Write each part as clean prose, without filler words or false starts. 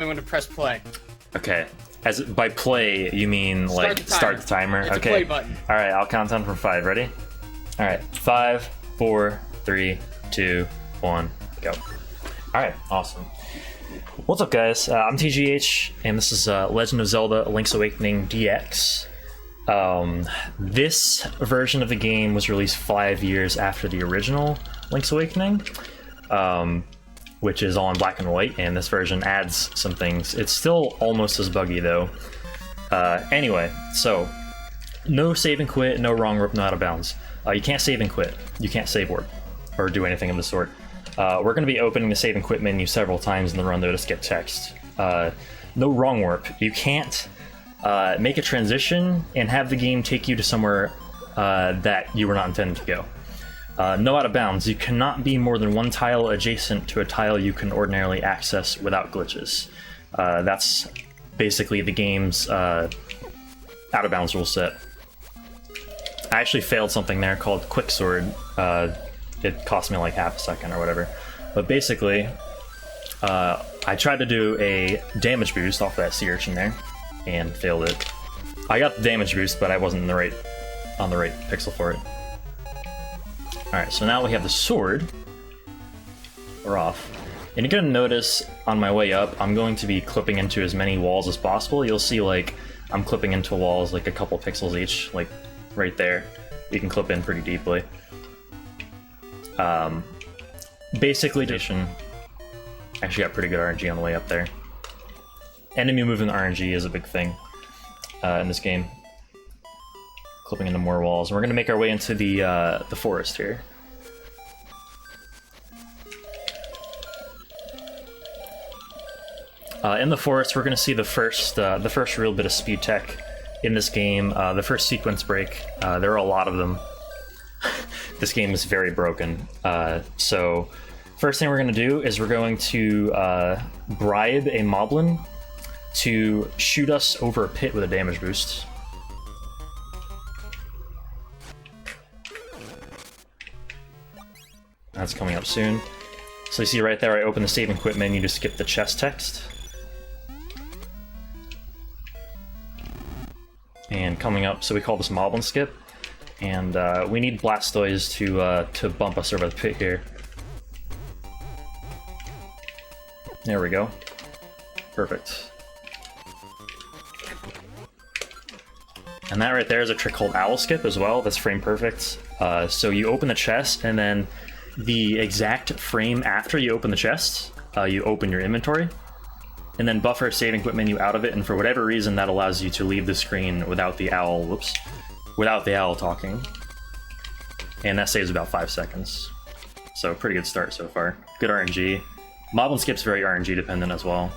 I'm going to press play. Okay. As by play, you mean like start the timer? It's okay. a play button. All right, I'll count down from 5. Ready? All right. 5, 4, 3, 2, 1, go. All right. Awesome. What's up, guys? I'm TGH, and this is Legend of Zelda: Link's Awakening DX. This version of the game was released 5 years after the original Link's Awakening, which is all in black and white, and this version adds some things. It's still almost as buggy, though. Anyway, so no save and quit, no wrong warp, no out of bounds. You can't save and quit. You can't save warp or do anything of the sort. We're going to be opening the save and quit menu several times in the run, though, to skip text. No wrong warp. You can't make a transition and have the game take you to somewhere that you were not intended to go. No out of bounds. You cannot be more than one tile adjacent to a tile you can ordinarily access without glitches. That's basically the game's out of bounds rule set. I actually failed something there called Quicksword. It cost me like half a second or whatever. But basically, I tried to do a damage boost off that sea urchin there and failed it. I got the damage boost, but I wasn't on the right pixel for it. Alright, so now we have the sword. We're off. And you're gonna notice on my way up, I'm going to be clipping into as many walls as possible. You'll see like I'm clipping into walls like a couple pixels each, like right there. You can clip in pretty deeply. Basically, actually got pretty good RNG on the way up there. Enemy movement RNG is a big thing in this game. Clipping into more walls. And we're going to make our way into the forest here. In the forest, we're going to see the first real bit of speed tech in this game. The first sequence break. There are a lot of them. This game is very broken. So, first thing we're going to do is we're going to bribe a moblin to shoot us over a pit with a damage boost. That's coming up soon. So you see right there, I open the save and quit menu to skip the chest text. And coming up, so we call this Moblin Skip. And we need Blastoise to bump us over the pit here. There we go. Perfect. And that right there is a trick called Owl Skip as well. That's frame perfect. So you open the chest, and then the exact frame after you open the chest, you open your inventory, and then buffer save and quit menu out of it, and for whatever reason that allows you to leave the screen without the owl, without the owl talking. And that saves about 5 seconds. So pretty good start so far. Good RNG. Moblin Skip's very RNG dependent as well.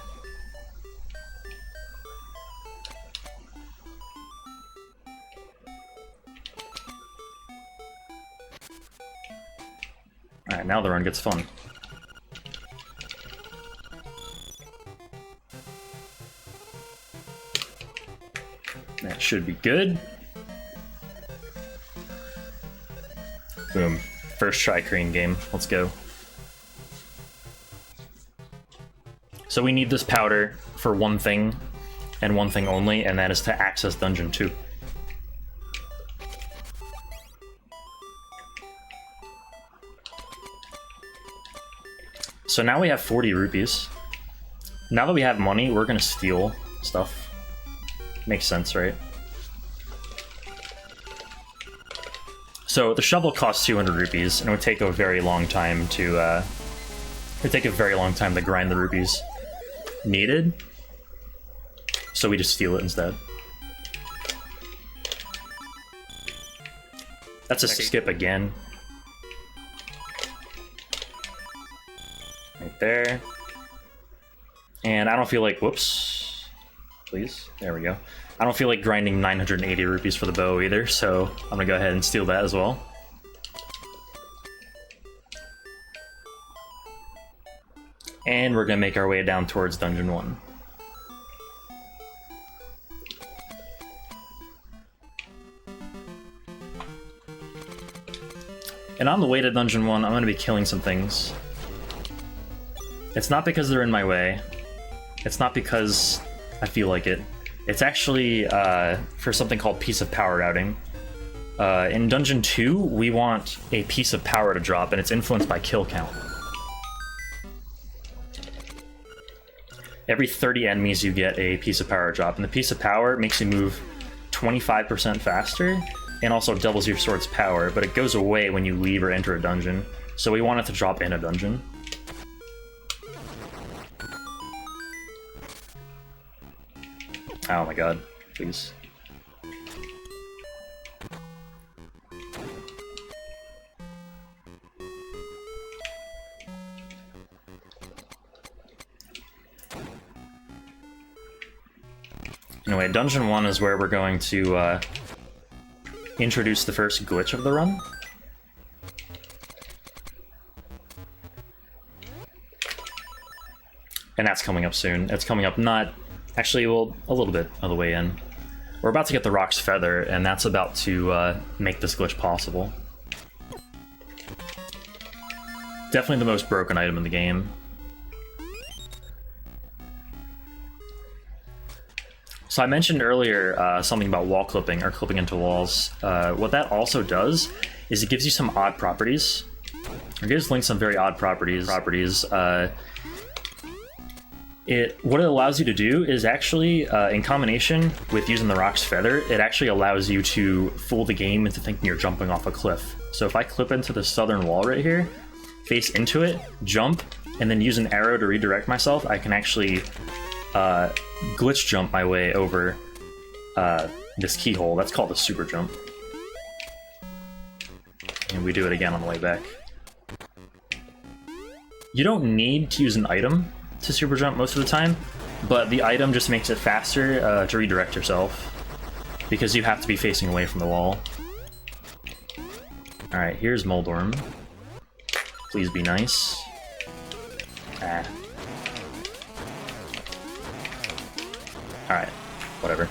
Alright, now the run gets fun. That should be good. Boom. First try Korean game. Let's go. So we need this powder for one thing, and one thing only, and that is to access Dungeon 2. So now we have 40 rupees. Now that we have money, we're gonna steal stuff. Makes sense, right? So the shovel costs 200 rupees, and it would take a very long time to grind the rupees needed. So we just steal it instead. That's a skip again. Right there. And I don't feel like, whoops, please, there we go. I don't feel like grinding 980 rupees for the bow either, so I'm gonna go ahead and steal that as well. And we're gonna make our way down towards Dungeon 1. And on the way to Dungeon 1, I'm gonna be killing some things. It's not because they're in my way. It's not because I feel like it. It's actually for something called piece of power routing. In Dungeon 2, we want a piece of power to drop, and it's influenced by kill count. Every 30 enemies, you get a piece of power drop, and the piece of power makes you move 25% faster, and also doubles your sword's power, but it goes away when you leave or enter a dungeon. So we want it to drop in a dungeon. Oh my god, please. Anyway, Dungeon 1 is where we're going to introduce the first glitch of the run. And that's coming up soon. It's coming up not... Actually, well, a little bit of the way in. We're about to get the Rock's Feather, and that's about to make this glitch possible. Definitely the most broken item in the game. So I mentioned earlier something about wall clipping, or clipping into walls. What that also does is it gives you some odd properties. It gives Link some very odd properties. What it allows you to do is actually, in combination with using the Rock's Feather, it actually allows you to fool the game into thinking you're jumping off a cliff. So if I clip into the southern wall right here, face into it, jump, and then use an arrow to redirect myself, I can actually glitch jump my way over this keyhole. That's called a super jump. And we do it again on the way back. You don't need to use an item to super jump most of the time, but the item just makes it faster to redirect yourself, because you have to be facing away from the wall. Alright, here's Moldorm. Please be nice. Ah. Alright, whatever.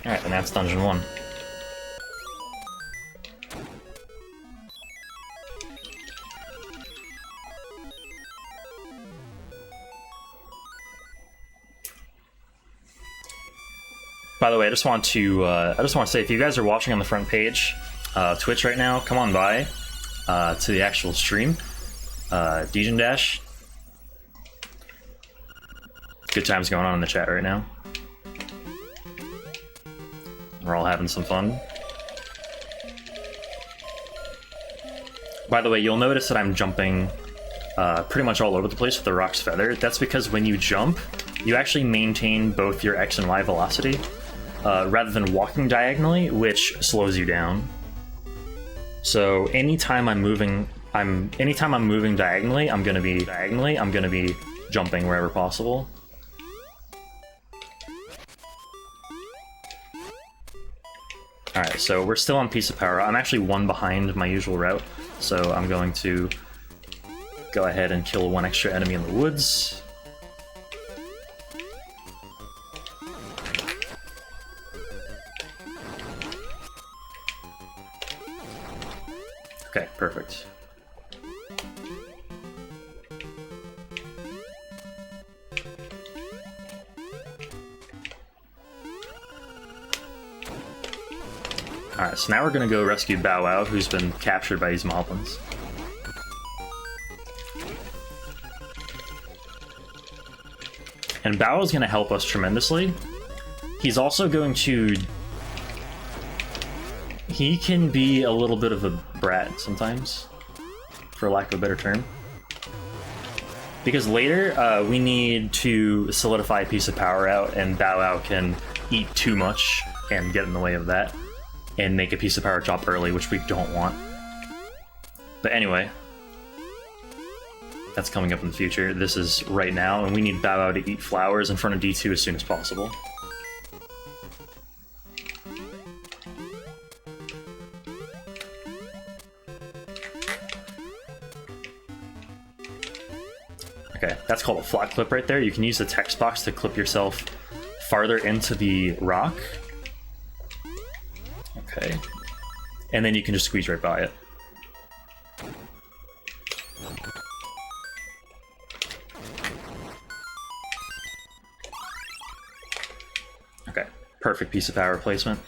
Alright, and that's Dungeon 1. By the way, I just want to say, if you guys are watching on the front page, Twitch right now, come on by to the actual stream. Degen Dash. Good times going on in the chat right now. We're all having some fun. By the way, you'll notice that I'm jumping pretty much all over the place with the Rock's Feather. That's because when you jump, you actually maintain both your X and Y velocity, rather than walking diagonally, which slows you down. So anytime I'm moving diagonally, I'm gonna be jumping wherever possible. Alright, so we're still on Piece of Power. I'm actually one behind my usual route, so I'm going to go ahead and kill one extra enemy in the woods. Okay, perfect. Alright, so now we're gonna go rescue Bow Wow, who's been captured by these moblins. And Bow Wow's gonna help us tremendously. He's also going to... He can be a little bit of a brat sometimes, for lack of a better term. Because later, we need to solidify a Piece of Power out, and Bow Wow can eat too much and get in the way of that, and make a Piece of Power drop early, which we don't want. But anyway, that's coming up in the future. This is right now, and we need Bow Wow to eat flowers in front of D2 as soon as possible. Okay, that's called a flat clip right there. You can use the text box to clip yourself farther into the rock. Okay. And then you can just squeeze right by it. perfect piece of power placement.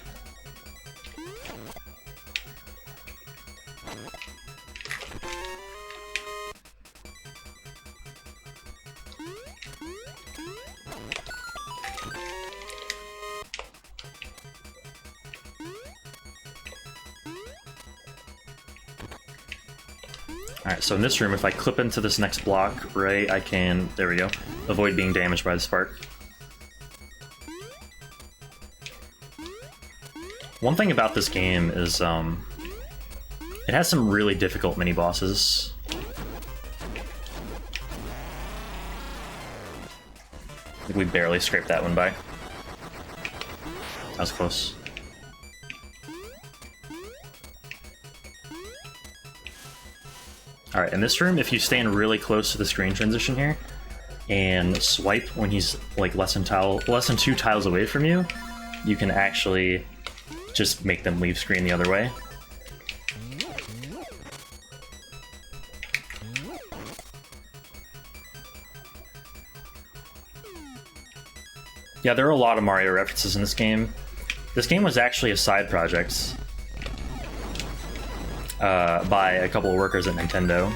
Alright, so in this room, if I clip into this next block, right, I can, there we go, avoid being damaged by the spark. One thing about this game is, it has some really difficult mini-bosses. I think we barely scraped that one by. That was close. Alright, in this room, if you stand really close to the screen transition here, and swipe when he's like less than 2 tiles away from you, you can actually just make them leave screen the other way. Yeah, there are a lot of Mario references in this game. This game was actually a side project by a couple of workers at Nintendo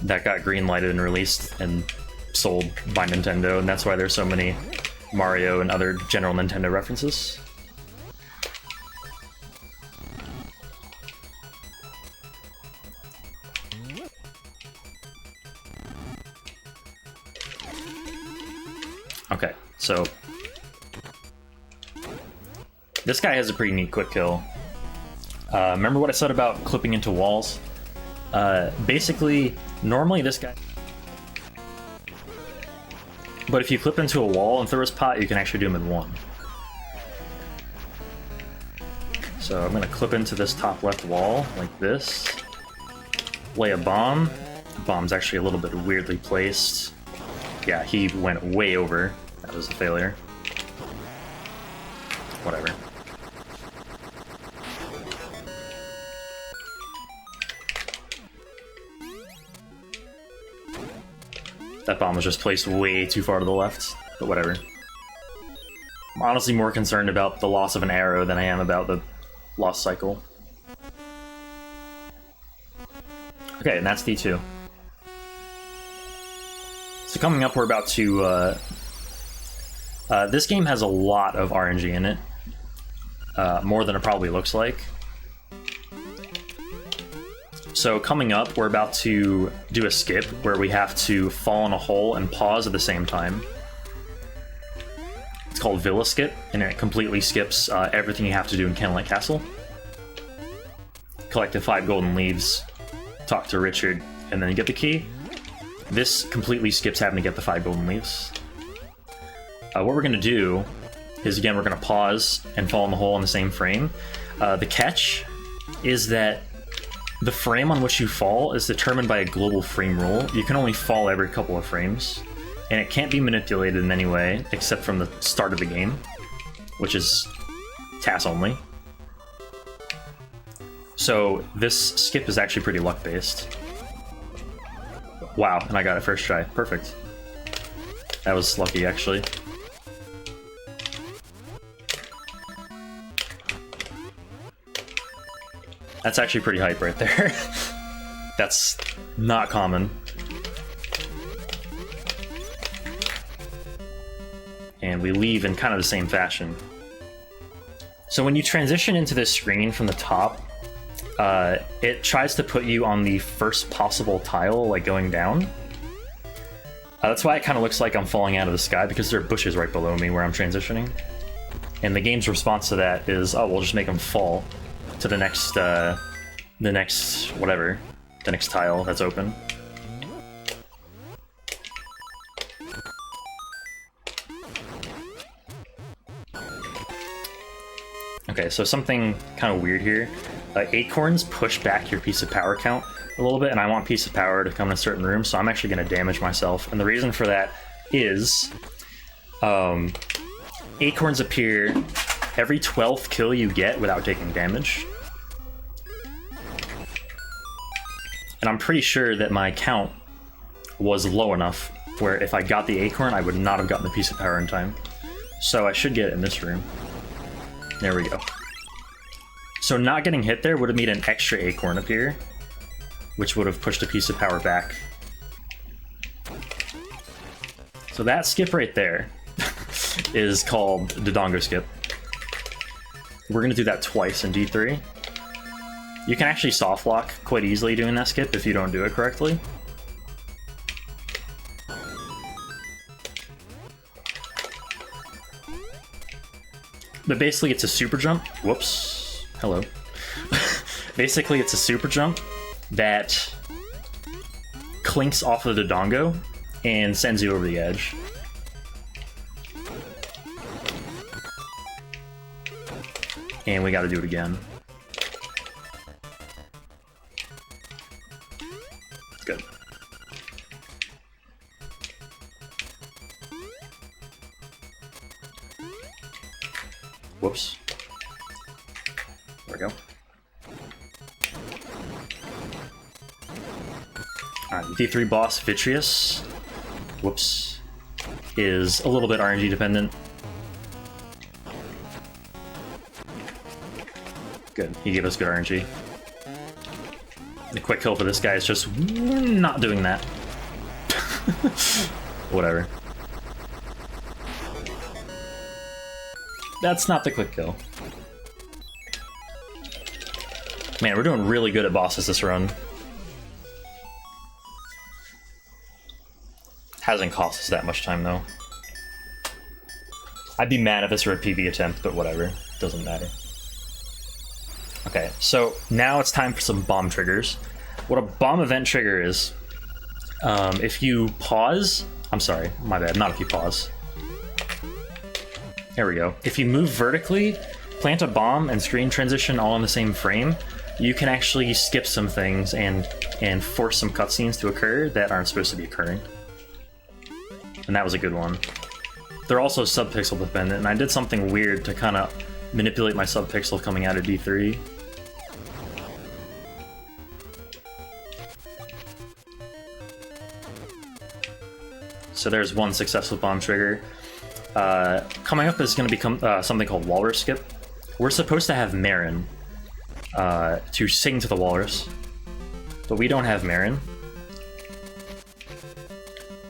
that got green-lighted and released and sold by Nintendo, and that's why there's so many Mario and other general Nintendo references. Okay, so this guy has a pretty neat quick kill. Remember what I said about clipping into walls? Basically, normally this guy... But if you clip into a wall and throw his pot, you can actually do him in one. So I'm going to clip into this top left wall, like this. Lay a bomb. The bomb's actually a little bit weirdly placed. Yeah, he went way over. That was a failure. Whatever. That bomb was just placed way too far to the left, but whatever. I'm honestly more concerned about the loss of an arrow than I am about the lost cycle. Okay, and that's D2. So coming up, we're about to... this game has a lot of RNG in it. More than it probably looks like. So coming up, we're about to do a skip where we have to fall in a hole and pause at the same time. It's called Villa Skip, and it completely skips everything you have to do in Candlelight Castle. Collect the 5 golden leaves, talk to Richard, and then get the key. This completely skips having to get the 5 golden leaves. What we're going to do is, again, we're going to pause and fall in the hole in the same frame. The catch is that the frame on which you fall is determined by a global frame rule. You can only fall every couple of frames, and it can't be manipulated in any way except from the start of the game, which is TAS only. So this skip is actually pretty luck-based. Wow, and I got it first try. Perfect. That was lucky, actually. That's actually pretty hype right there. That's not common. And we leave in kind of the same fashion. So when you transition into this screen from the top, it tries to put you on the first possible tile, like going down. That's why it kind of looks like I'm falling out of the sky, because there are bushes right below me where I'm transitioning. And the game's response to that is, oh, we'll just make them fall to the next tile that's open. Okay, so something kind of weird here. Acorns push back your piece of power count a little bit, and I want piece of power to come in a certain room, so I'm actually going to damage myself. And the reason for that is acorns appear every 12th kill you get without taking damage. And I'm pretty sure that my count was low enough where if I got the acorn, I would not have gotten the piece of power in time. So I should get it in this room. There we go. So not getting hit there would have made an extra acorn appear, which would have pushed a piece of power back. So that skip right there is called the Dongo skip. We're going to do that twice in D3. You can actually soft lock quite easily doing that skip if you don't do it correctly. But basically it's a super jump. Whoops. Hello. Basically it's a super jump that clinks off of the Dongo and sends you over the edge. And we gotta do it again. Good. Whoops. There we go. Alright, D3 boss, Vitreous. Whoops. Is a little bit RNG dependent. Good, he gave us good RNG. The quick kill for this guy is just not doing that. Whatever. That's not the quick kill. Man, we're doing really good at bosses this run. Hasn't cost us that much time, though. I'd be mad if this were a PB attempt, but whatever. Doesn't matter. Okay, so now it's time for some bomb triggers. What a bomb event trigger is, if you pause... I'm sorry, my bad, not if you pause. There we go. If you move vertically, plant a bomb, and screen transition all in the same frame, you can actually skip some things and force some cutscenes to occur that aren't supposed to be occurring. And that was a good one. They're also subpixel dependent, and I did something weird to kind of manipulate my subpixel coming out of D3. So there's one successful bomb trigger. Coming up is going to become something called Walrus Kip. We're supposed to have Marin to sing to the walrus, but we don't have Marin.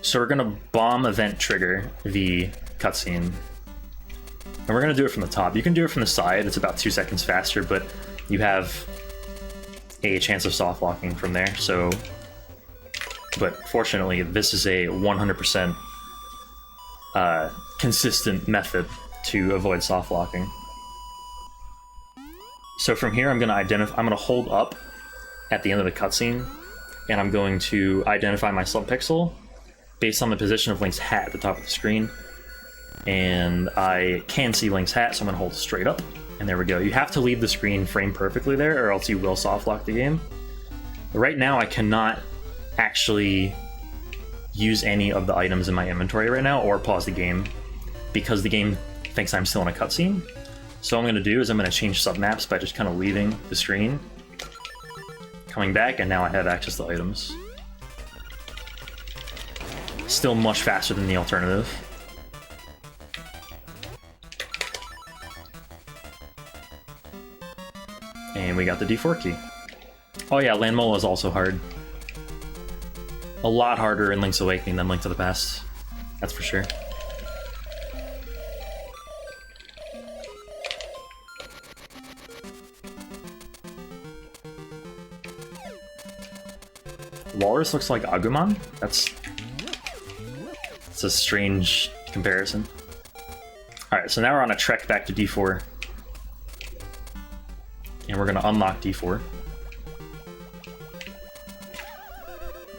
So we're going to bomb event trigger the cutscene. And we're going to do it from the top. You can do it from the side, it's about 2 seconds faster, but you have a chance of soft locking from there. So, but fortunately, this is a 100% consistent method to avoid soft locking. So from here, I'm going to hold up at the end of the cutscene, and I'm going to identify my subpixel based on the position of Link's hat at the top of the screen. And I can see Link's hat, so I'm going to hold straight up. And there we go. You have to leave the screen framed perfectly there, or else you will soft lock the game. But right now, I cannot actually use any of the items in my inventory right now, or pause the game, because the game thinks I'm still in a cutscene. So what I'm going to do is I'm going to change submaps by just kind of leaving the screen, coming back, and now I have access to items. Still much faster than the alternative. And we got the D4 key. Oh yeah, Landmola is also hard. A lot harder in Link's Awakening than Link to the Past. That's for sure. Walrus looks like Agumon? That's a strange comparison. Alright, so now we're on a trek back to D4. And we're going to unlock D4.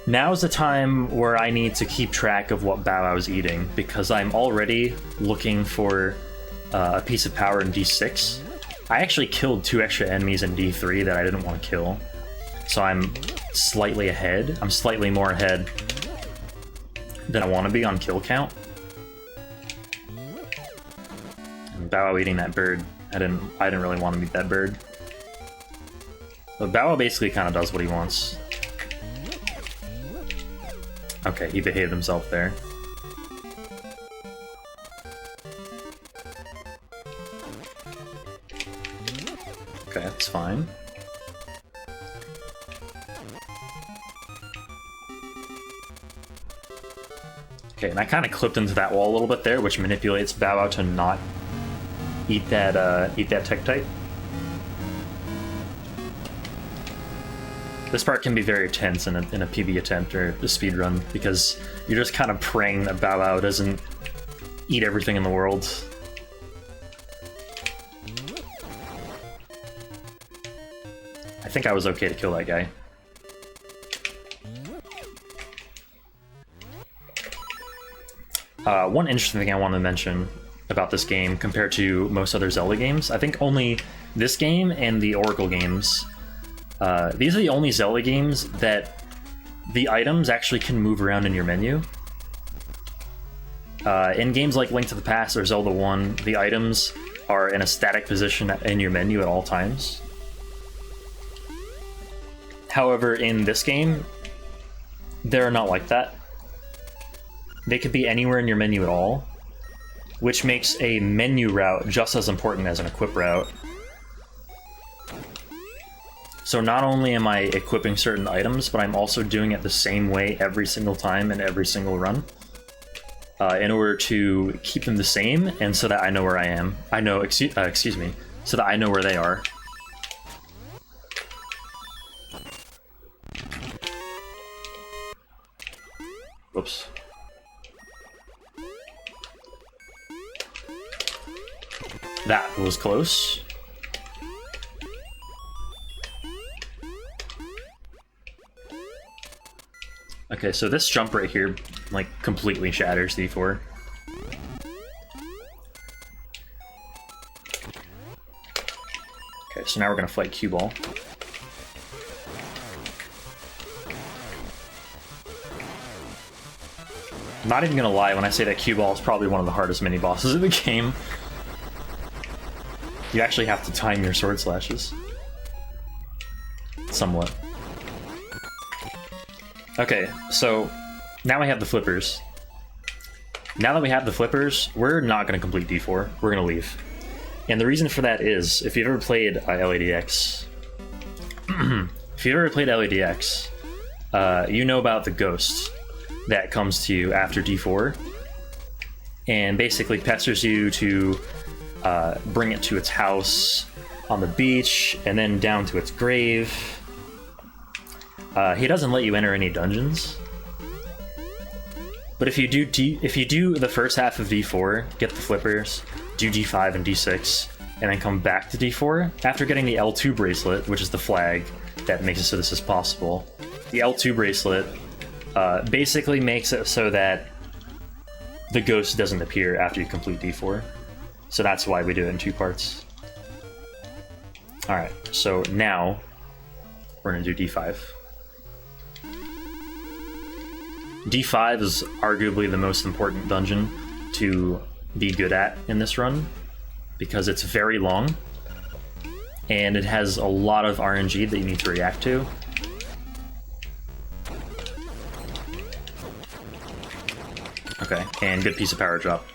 Now's the time where I need to keep track of what Bow Wow's eating, because I'm already looking for a piece of power in D6. I actually killed 2 extra enemies in D3 that I didn't want to kill. So I'm slightly ahead. I'm slightly more ahead than I want to be on kill count. And Bow Wow eating that bird. I didn't really want to meet that bird. But Bow Wow basically kind of does what he wants. Okay, he behaved himself there. It's fine. Okay, and I kind of clipped into that wall a little bit there, which manipulates Bow Wow to not eat that Tektite. This part can be very tense in a PB attempt or a speed run because you're just kind of praying that Bow Wow doesn't eat everything in the world. I think I was okay to kill that guy. One interesting thing I want to mention about this game compared to most other Zelda games, I think only this game and the Oracle games, these are the only Zelda games that the items actually can move around in your menu. In games like Link to the Past or Zelda 1, the items are in a static position in your menu at all times. However, in this game, they're not like that. They could be anywhere in your menu at all, which makes a menu route just as important as an equip route. So not only am I equipping certain items, but I'm also doing it the same way every single time in every single run, in order to keep them the same, and so that I know where I am. Excuse me, so that I know where they are. Whoops. That was close. Okay, so this jump right here, like, completely shatters D4. Okay, so now we're gonna fight Cue Ball. I'm not even gonna lie when I say that Cue Ball is probably one of the hardest mini-bosses in the game. You actually have to time your sword slashes. Somewhat. Okay, so now we have the flippers. Now that we have the flippers, we're not going to complete D4. We're going to leave. And the reason for that is, if you've ever played LADX, you know about the ghost that comes to you after D4 and basically pesters you to bring it to its house on the beach and then down to its grave. He doesn't let you enter any dungeons, but if you do the first half of D4, get the flippers, do D5 and D6, and then come back to D4 after getting the L2 bracelet, which is the flag that makes it so this is possible. The L2 bracelet basically makes it so that the ghost doesn't appear after you complete D4. So that's why we do it in 2 parts. Alright, so now we're going to do D5. D5 is arguably the most important dungeon to be good at in this run, because it's very long, and it has a lot of RNG that you need to react to. Okay, and good piece of power drop.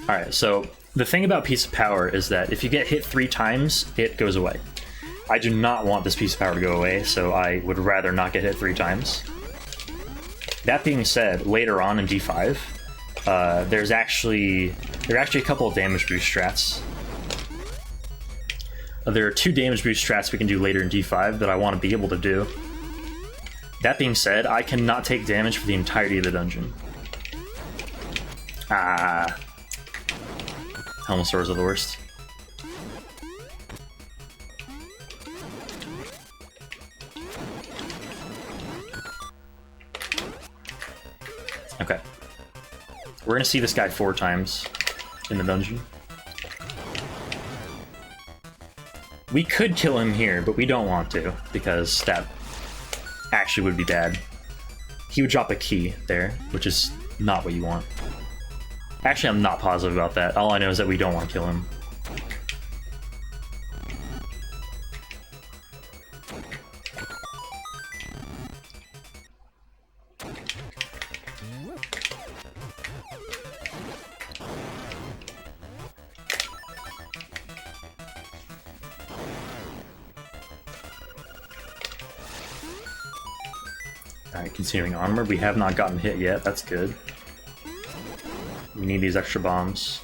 Alright, so the thing about Piece of Power is that if you get hit 3 times, it goes away. I do not want this Piece of Power to go away, so I would rather not get hit 3 times. That being said, later on in D5, there are actually a couple of damage boost strats. There are 2 damage boost strats we can do later in D5 that I want to be able to do. That being said, I cannot take damage for the entirety of the dungeon. Ah. Helm Swords are the worst. Okay. We're gonna see this guy 4 times in the dungeon. We could kill him here, but we don't want to, because that actually would be bad. He would drop a key there, which is not what you want. Actually, I'm not positive about that. All I know is that we don't want to kill him. Alright, continuing onward. We have not gotten hit yet, that's good. We need these extra bombs.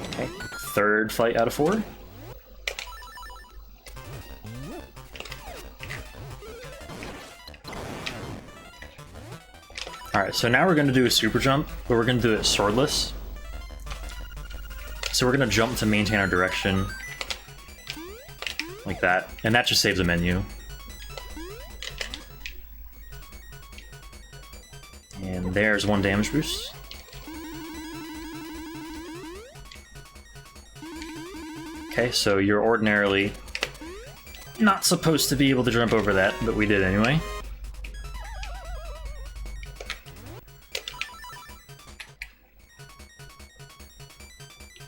Okay, third fight out of 4. Alright, so now we're going to do a super jump, but we're going to do it swordless. So we're going to jump to maintain our direction. Like that. And that just saves a menu. And there's 1 damage boost. Okay, so you're ordinarily not supposed to be able to jump over that, but we did anyway.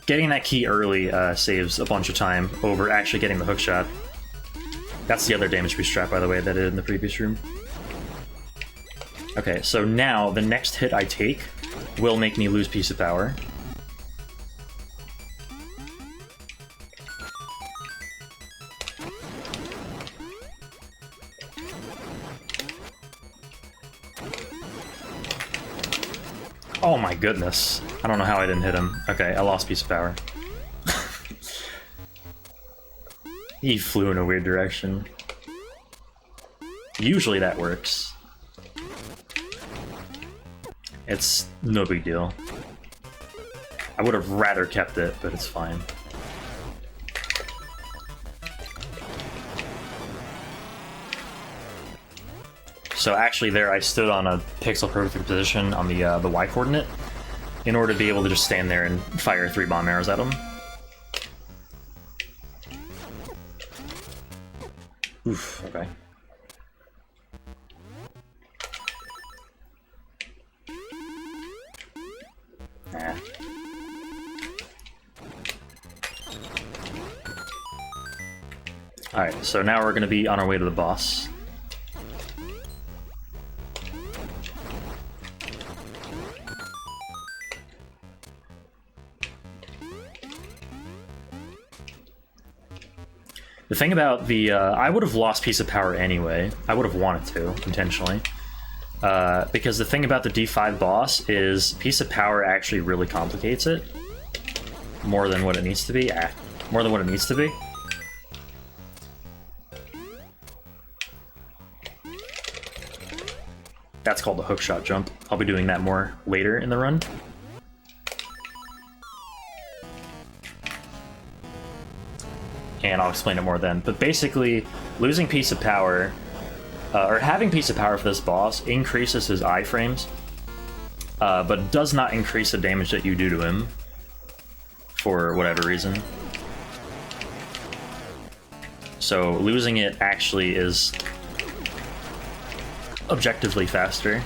Getting that key early saves a bunch of time over actually getting the hook shot. That's the other damage boost trap, by the way, that I did in the previous room. Okay, so now the next hit I take will make me lose piece of power. Oh my goodness. I don't know how I didn't hit him. Okay, I lost piece of power. He flew in a weird direction. Usually that works. It's no big deal. I would have rather kept it, but it's fine. So actually there I stood on a pixel perfect position on the Y coordinate in order to be able to just stand there and fire 3 bomb arrows at him. Oof, okay. Nah. Alright, so now we're going to be on our way to the boss. The thing about the, I would have lost piece of power anyway. I would have wanted to, intentionally. Because the thing about the D5 boss is piece of power actually really complicates it. More than what it needs to be. More than what it needs to be. That's called the hookshot jump. I'll be doing that more later in the run. And I'll explain it more then. But basically, losing piece of power, or having piece of power for this boss increases his iframes, but does not increase the damage that you do to him, for whatever reason. So losing it actually is objectively faster.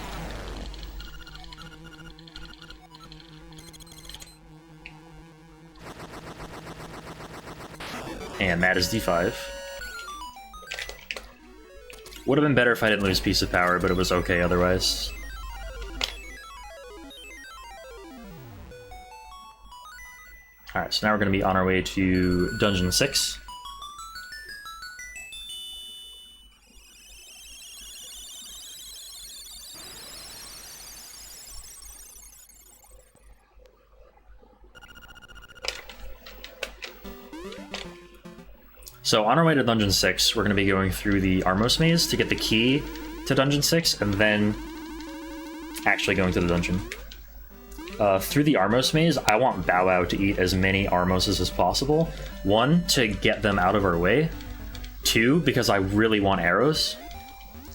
And that is D5. Would have been better if I didn't lose piece of power, but it was okay otherwise. Alright, so now we're going to be on our way to Dungeon 6. So on our way to Dungeon 6, we're going to be going through the Armos Maze to get the key to Dungeon 6, and then actually going to the dungeon. Through the Armos Maze, I want Bow Wow to eat as many Armoses as possible. 1, to get them out of our way. 2, because I really want arrows,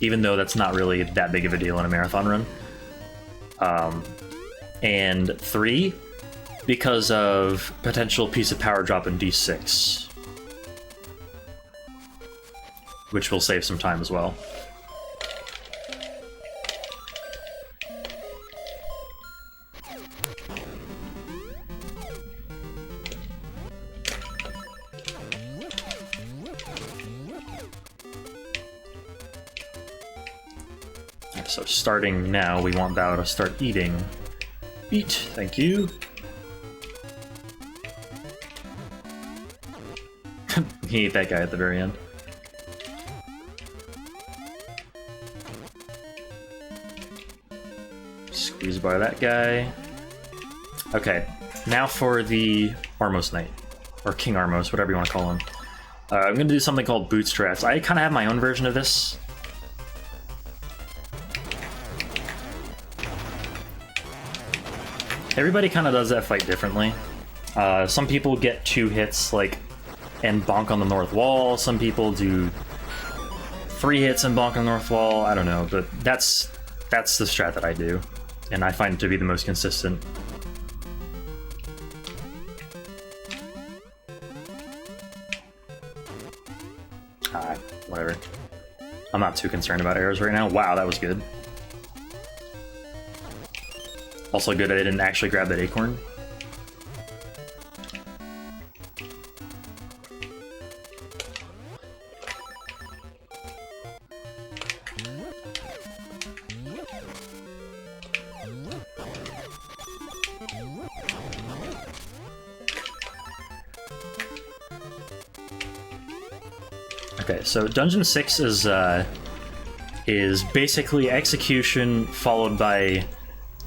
even though that's not really that big of a deal in a marathon run. And 3, because of potential piece of power drop in D6. Which will save some time as well. So starting now, we want Bao to start eating. Eat, thank you. He ate that guy at the very end. Squeeze by that guy. Okay, now for the Armos Knight. Or King Armos, whatever you want to call him. I'm going to do something called Bootstraps. I kind of have my own version of this. Everybody kind of does that fight differently. Some people get 2 hits, like, and bonk on the north wall. Some people do 3 hits and bonk on the north wall. I don't know, but that's the strat that I do, and I find it to be the most consistent. Whatever. I'm not too concerned about arrows right now. Wow, that was good. Also good I didn't actually grab that acorn. Okay, so Dungeon 6 is basically execution followed by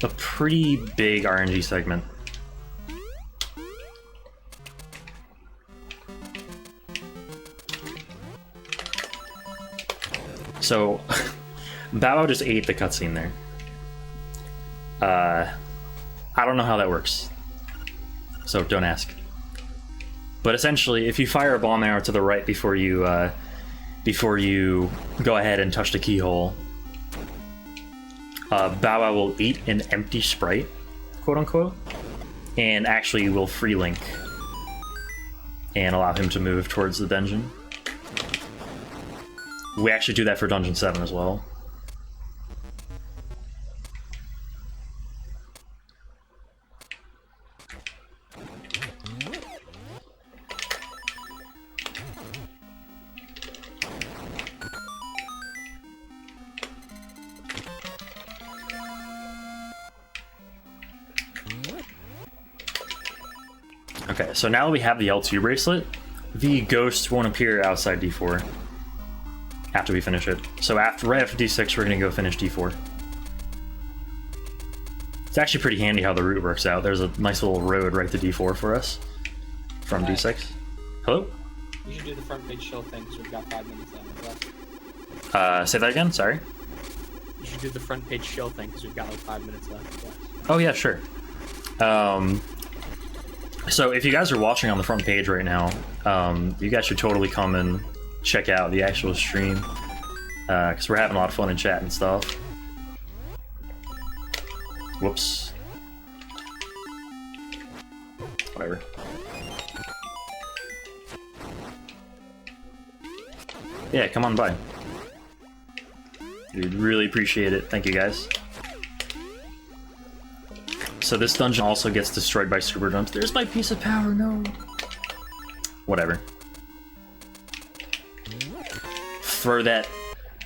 a pretty big RNG segment. So, Bow Wow just ate the cutscene there. I don't know how that works, so don't ask. But essentially, if you fire a bomb arrow to the right before you go ahead and touch the keyhole, Bow Wow will eat an empty sprite, quote unquote, and actually will free link and allow him to move towards the dungeon. We actually do that for Dungeon 7 as well. Okay, so now that we have the L2 bracelet, the ghost won't appear outside D4 after we finish it. So right after D6, we're going to go finish D4. It's actually pretty handy how the route works out. There's a nice little road right to D4 for us from D6. Hello? You should do the front page shill thing because we've got 5 minutes left. Say that again? Sorry? You should do the front page shill thing because we've got like 5 minutes left. Oh yeah, sure. So if you guys are watching on the front page right now, you guys should totally come and check out the actual stream, because we're having a lot of fun in chat and stuff. Whoops. Whatever. Yeah, come on by. We'd really appreciate it. Thank you guys. So this dungeon also gets destroyed by super jumps. There's my piece of power, no. Whatever. Throw that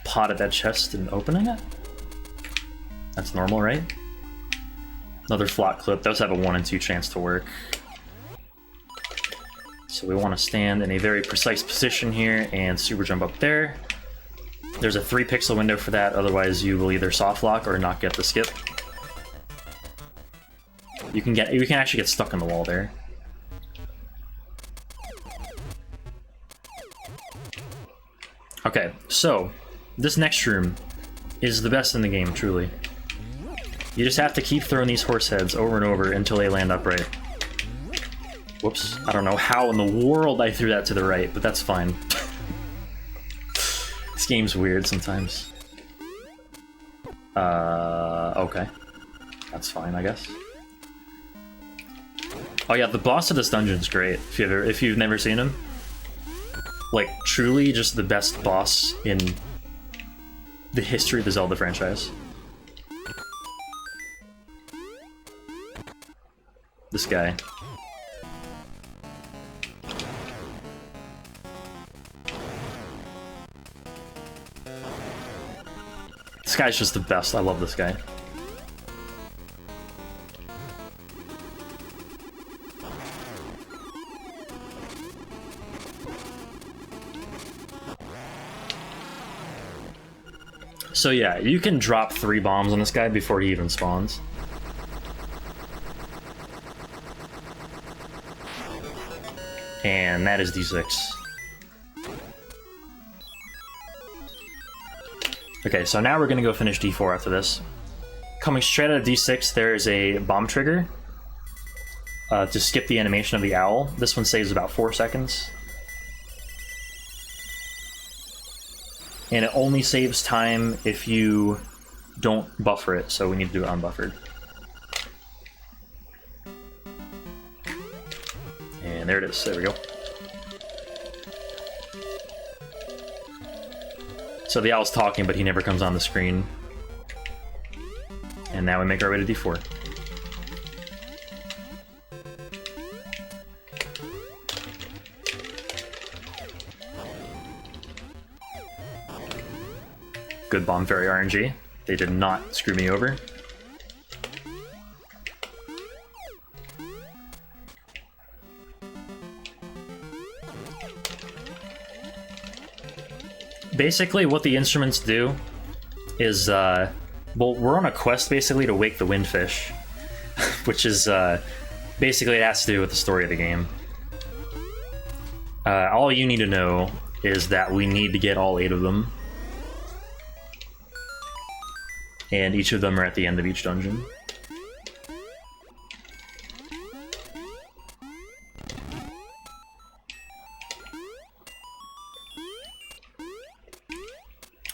pot at that chest and opening it? That's normal, right? Another flot clip. Those have a 1 in 2 chance to work. So we want to stand in a very precise position here and super jump up there. There's a 3 pixel window for that, otherwise you will either soft lock or not get the skip. You can actually get stuck in the wall there. Okay, so this next room is the best in the game, truly. You just have to keep throwing these horse heads over and over until they land upright. Whoops, I don't know how in the world I threw that to the right, but that's fine. This game's weird sometimes. Okay. That's fine, I guess. Oh yeah, the boss of this dungeon's great, if you've never seen him. Like, truly just the best boss in the history of the Zelda franchise. This guy. This guy's just the best, I love this guy. So yeah, you can drop 3 bombs on this guy before he even spawns. And that is D6. Okay, so now we're gonna go finish D4 after this. Coming straight out of D6, there is a bomb trigger to skip the animation of the owl. This one saves about 4 seconds. And it only saves time if you don't buffer it, so we need to do it unbuffered. And there it is, there we go. So the owl's talking, but he never comes on the screen. And now we make our way to D4. Good Bomb Fairy RNG. They did not screw me over. Basically, what the instruments do is, well, we're on a quest basically to wake the Windfish, which is, basically it has to do with the story of the game. All you need to know is that we need to get all 8 of them. And each of them are at the end of each dungeon.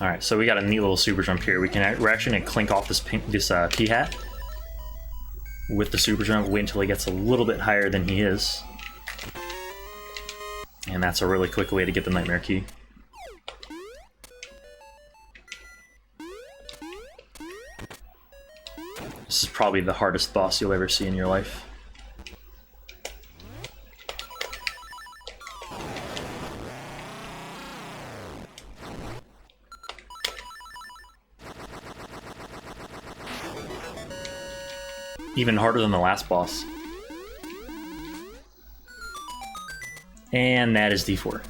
Alright, so we got a neat little super jump here. We're actually gonna clink off this pea hat with the super jump, wait until he gets a little bit higher than he is. And that's a really quick way to get the Nightmare Key. This is probably the hardest boss you'll ever see in your life. Even harder than the last boss. And that is D4.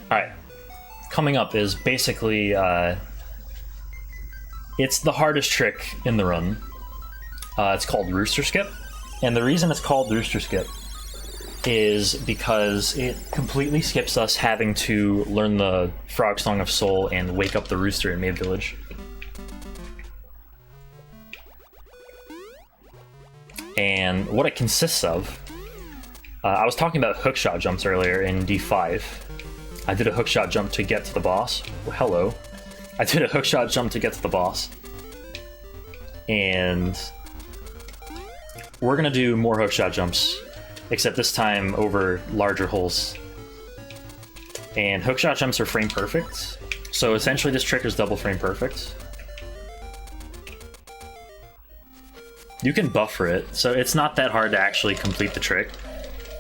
Alright. Coming up is basically, it's the hardest trick in the run. It's called Rooster Skip. And the reason it's called Rooster Skip is because it completely skips us having to learn the Frog Song of Soul and wake up the rooster in Maid Village. And what it consists of, I was talking about hookshot jumps earlier in D5. I did a hookshot jump to get to the boss. Well, hello. I did a hookshot jump to get to the boss. And we're gonna do more hookshot jumps, except this time over larger holes. And hookshot jumps are frame perfect. So essentially this trick is double frame perfect. You can buffer it, so it's not that hard to actually complete the trick.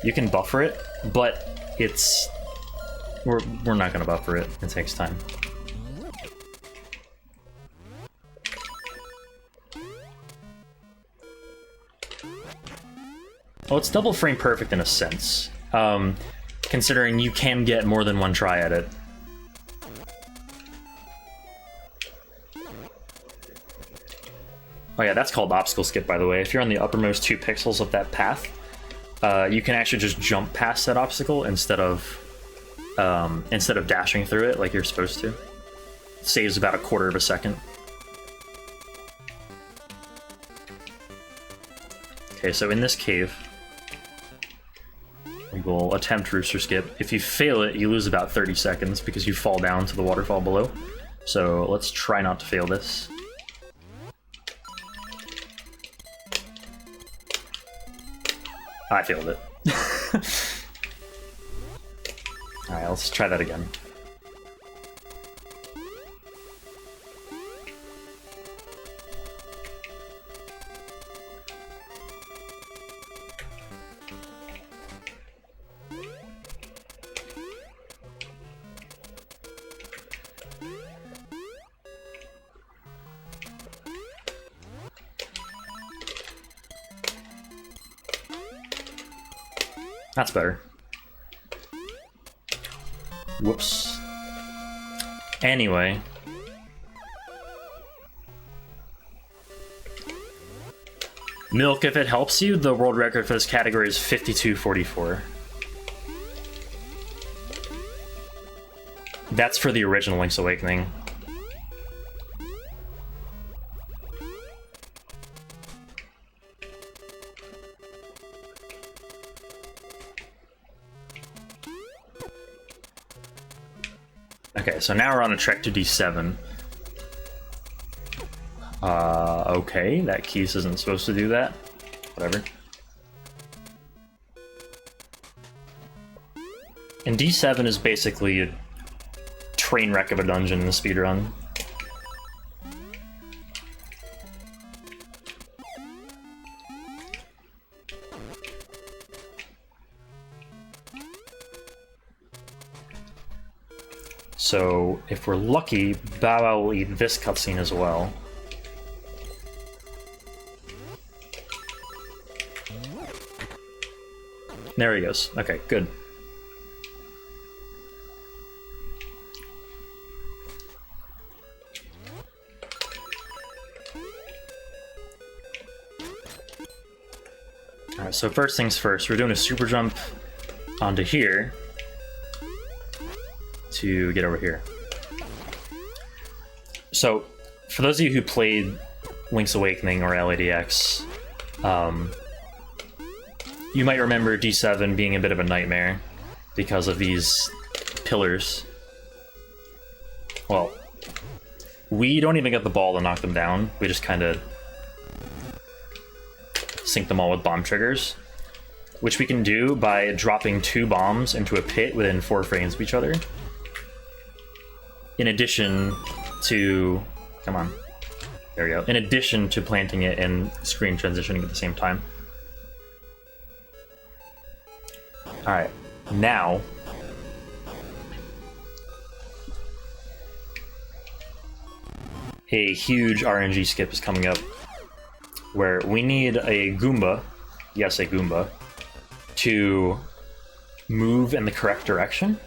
You can buffer it, but it's... We're not going to buffer it. It takes time. Well, it's double frame perfect in a sense, considering you can get more than one try at it. Oh yeah, that's called obstacle skip, by the way. If you're on the uppermost 2 pixels of that path, you can actually just jump past that obstacle instead of dashing through it like you're supposed to. It saves about 1/4 of a second. Okay, so in this cave, we will attempt Rooster Skip. If you fail it, you lose about 30 seconds because you fall down to the waterfall below. So let's try not to fail this. I failed it. Alright, let's try that again. That's better. Whoops. Anyway. Milk, if it helps you, the world record for this category is 52:44. That's for the original Link's Awakening. Okay, so now we're on a trek to D7. Okay, that Keys isn't supposed to do that. Whatever. And D7 is basically a train wreck of a dungeon in the speedrun. So, if we're lucky, Bow Wow will eat this cutscene as well. There he goes. Okay, good. Alright, so first things first, we're doing a super jump onto here to get over here. So, for those of you who played Link's Awakening or LADX, you might remember D7 being a bit of a nightmare because of these pillars. Well, we don't even get the ball to knock them down, we just kind of sink them all with bomb triggers, which we can do by dropping 2 bombs into a pit within 4 frames of each other. In addition to... come on. There we go. In addition to planting it and screen transitioning at the same time. Alright, now... a huge RNG skip is coming up, where we need a Goomba, yes, a Goomba, to move in the correct direction.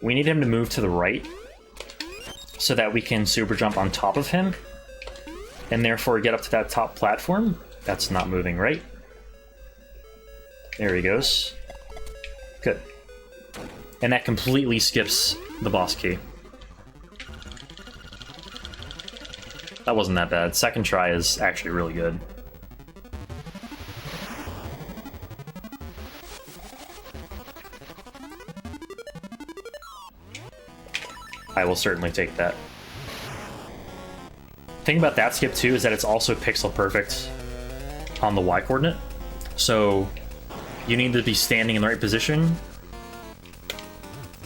We need him to move to the right, so that we can super jump on top of him, and therefore get up to that top platform. That's not moving right. There he goes. Good. And that completely skips the boss key. That wasn't that bad. Second try is actually really good. I will certainly take that. The thing about that skip too is that it's also pixel perfect on the Y coordinate. So you need to be standing in the right position,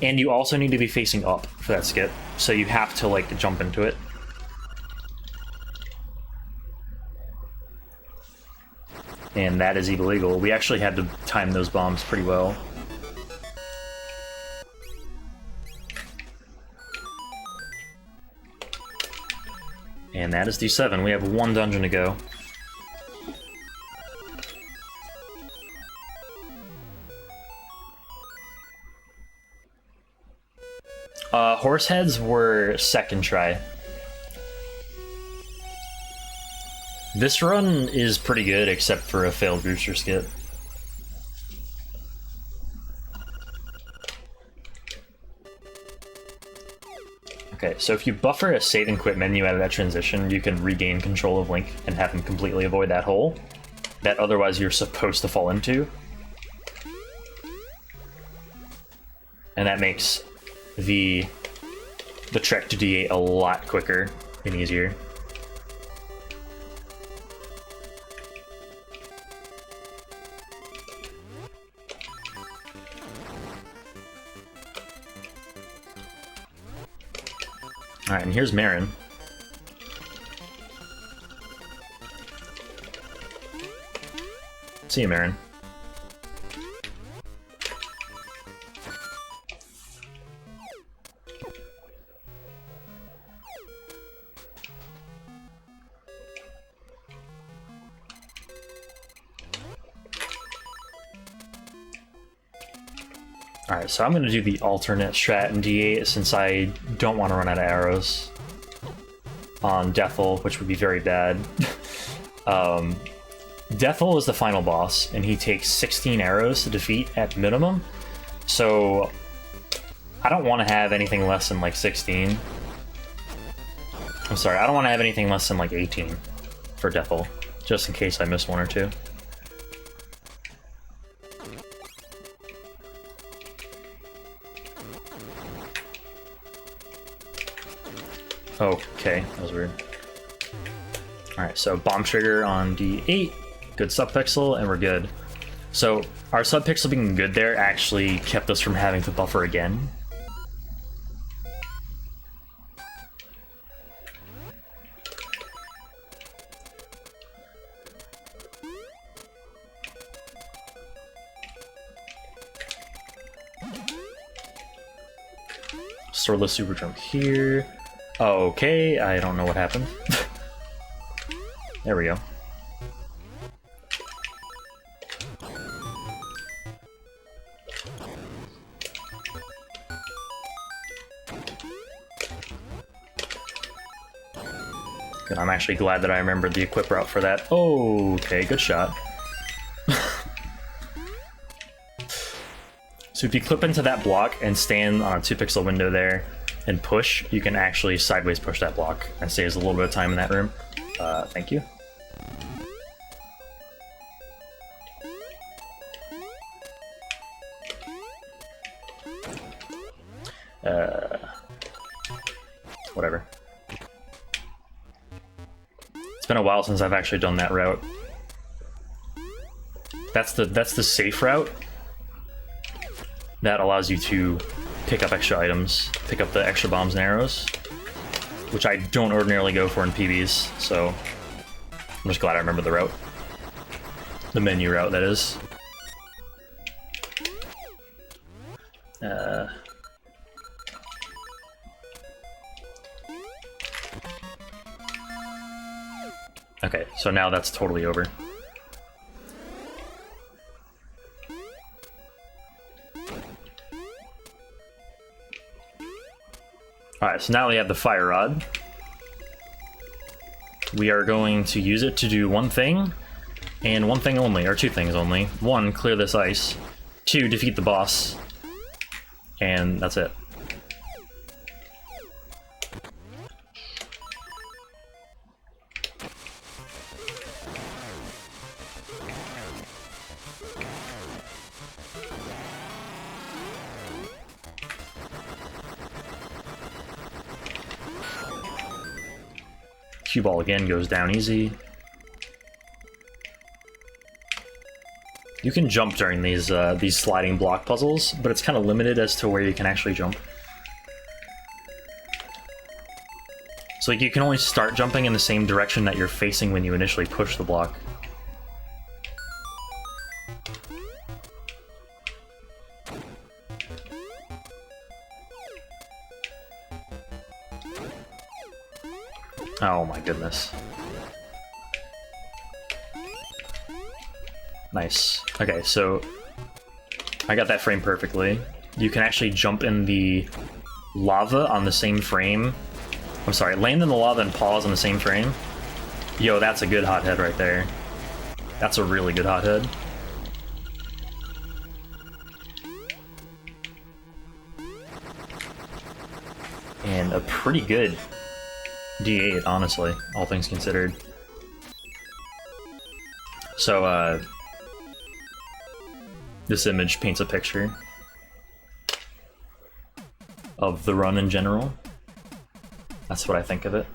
and you also need to be facing up for that skip. So you have to like jump into it. And that is illegal. We actually had to time those bombs pretty well. And that is D7. We have 1 dungeon to go. Horse heads were second try. This run is pretty good, except for a failed rooster skip. Okay, so if you buffer a save and quit menu out of that transition, you can regain control of Link and have him completely avoid that hole that otherwise you're supposed to fall into. And that makes the trek to D8 a lot quicker and easier. Alright, and here's Marin. See you, Marin. Alright, so I'm going to do the alternate strat in D8 since I don't want to run out of arrows on Deathel, which would be very bad. Deathel is the final boss, and he takes 16 arrows to defeat at minimum, so I don't want to have anything less than like 16. I'm sorry, I don't want to have anything less than like 18 for Deathel, just in case I miss one or two. Okay, that was weird. Alright, so bomb trigger on D8, good subpixel, and we're good. So our subpixel being good there actually kept us from having to buffer again. Swordless super jump here. Okay, I don't know what happened. There we go. Good, I'm actually glad that I remembered the equip route for that. Okay, good shot. So if you clip into that block and stand on a 2-pixel window there and push, you can actually sideways push that block and saves a little bit of time in that room. Thank you. Whatever. It's been a while since I've actually done that route. That's the safe route that allows you to pick up extra items, pick up the extra bombs and arrows, which I don't ordinarily go for in PBs, so I'm just glad I remember the route. The menu route, that is. Okay, so now that's totally over. Alright, so now we have the fire rod. We are going to use it to do one thing, and one thing only, or two things only. One, clear this ice. Two, defeat the boss. And that's it. Cue ball again goes down easy. You can jump during these sliding block puzzles, but it's kind of limited as to where you can actually jump. So like, you can only start jumping in the same direction that you're facing when you initially push the block. Oh my goodness. Nice. Okay, so I got that frame perfectly. You can actually jump in the lava on the same frame. I'm sorry, land in the lava and pause on the same frame. Yo, that's a good hothead right there. That's a really good hothead. And a pretty good D8, honestly, all things considered. So, this image paints a picture of the run in general. That's what I think of it.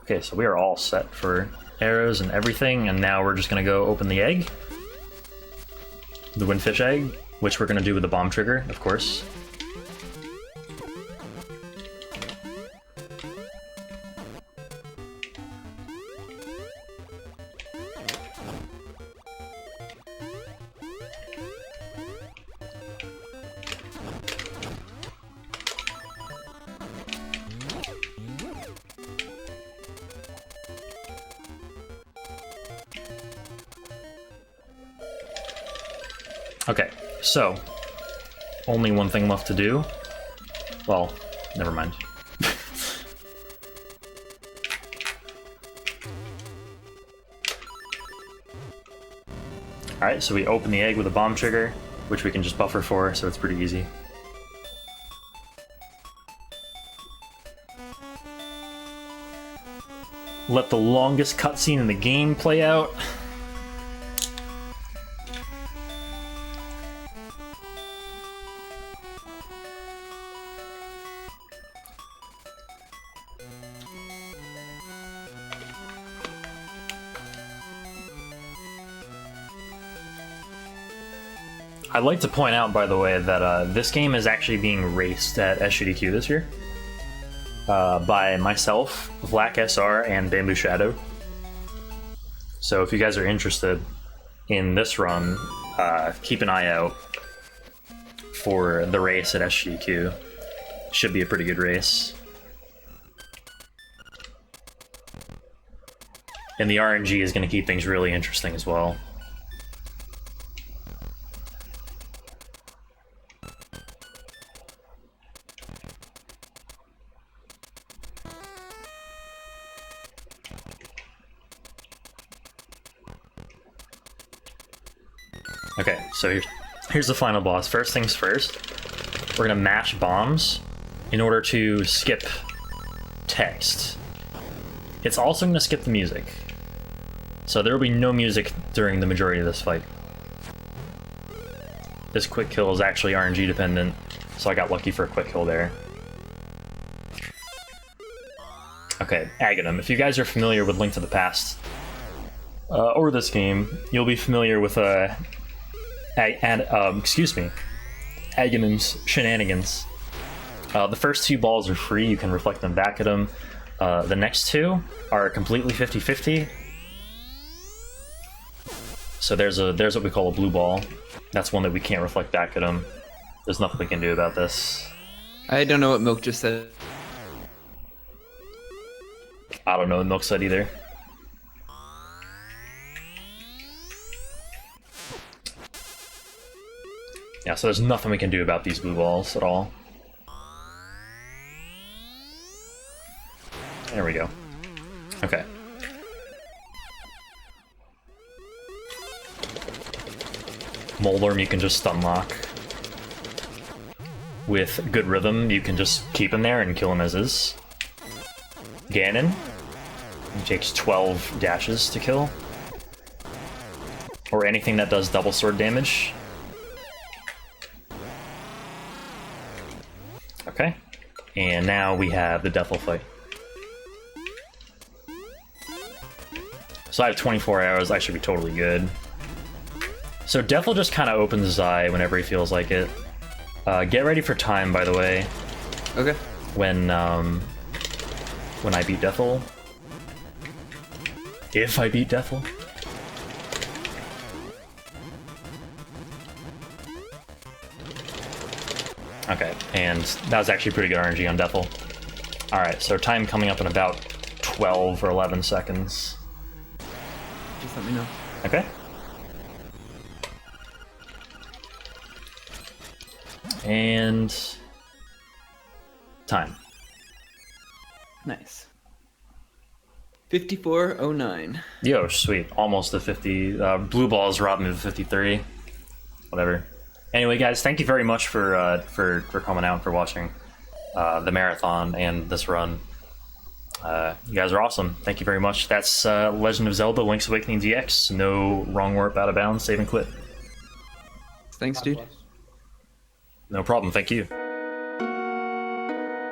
Okay, so we are all set for arrows and everything, and now we're just gonna go open the egg. The Windfish Egg, which we're gonna do with the bomb trigger, of course. Okay, so only one thing left to do. Well, never mind. Alright, so we open the egg with a bomb trigger, which we can just buffer for, so it's pretty easy. Let the longest cutscene in the game play out. I'd like to point out, by the way, that this game is actually being raced at SGDQ this year by myself, Black SR, and Bamboo Shadow. So if you guys are interested in this run, keep an eye out for the race at SGDQ. Should be a pretty good race. And the RNG is going to keep things really interesting as well. Okay, so here's the final boss. First things first, we're gonna mash bombs in order to skip text. It's also gonna skip the music. So there will be no music during the majority of this fight. This quick kill is actually RNG dependent, so I got lucky for a quick kill there. Okay, Aghanim. If you guys are familiar with Link to the Past, or this game, you'll be familiar with Aghanim's shenanigans. The first two balls are free, you can reflect them back at him. The next two are completely 50-50. So there's what we call a blue ball. That's one that we can't reflect back at him. There's nothing we can do about this. I don't know what Milk just said. I don't know what Milk said either. Yeah, so there's nothing we can do about these blue balls at all. There we go. Okay. Moldorm you can just stun lock. With good rhythm, you can just keep him there and kill him as is. Ganon, he takes 12 dashes to kill. Or anything that does double sword damage. Okay, and now we have the Deathel fight. So I have 24 hours, I should be totally good. So Deathel just kind of opens his eye whenever he feels like it. Get ready for time, by the way. Okay. When I beat Deathel. If I beat Deathel. Okay, and that was actually pretty good RNG on Deathel. Alright, so time coming up in about 12 or 11 seconds. Just let me know. Okay. And... time. Nice. 54:09. Yo, sweet. Almost to 50. Blue balls robbed me to 53. Whatever. Anyway, guys, thank you very much for coming out and for watching the marathon and this run. You guys are awesome. Thank you very much. That's Legend of Zelda: Link's Awakening DX. No wrong warp, out of bounds, save and quit. Thanks, dude. No problem. Thank you.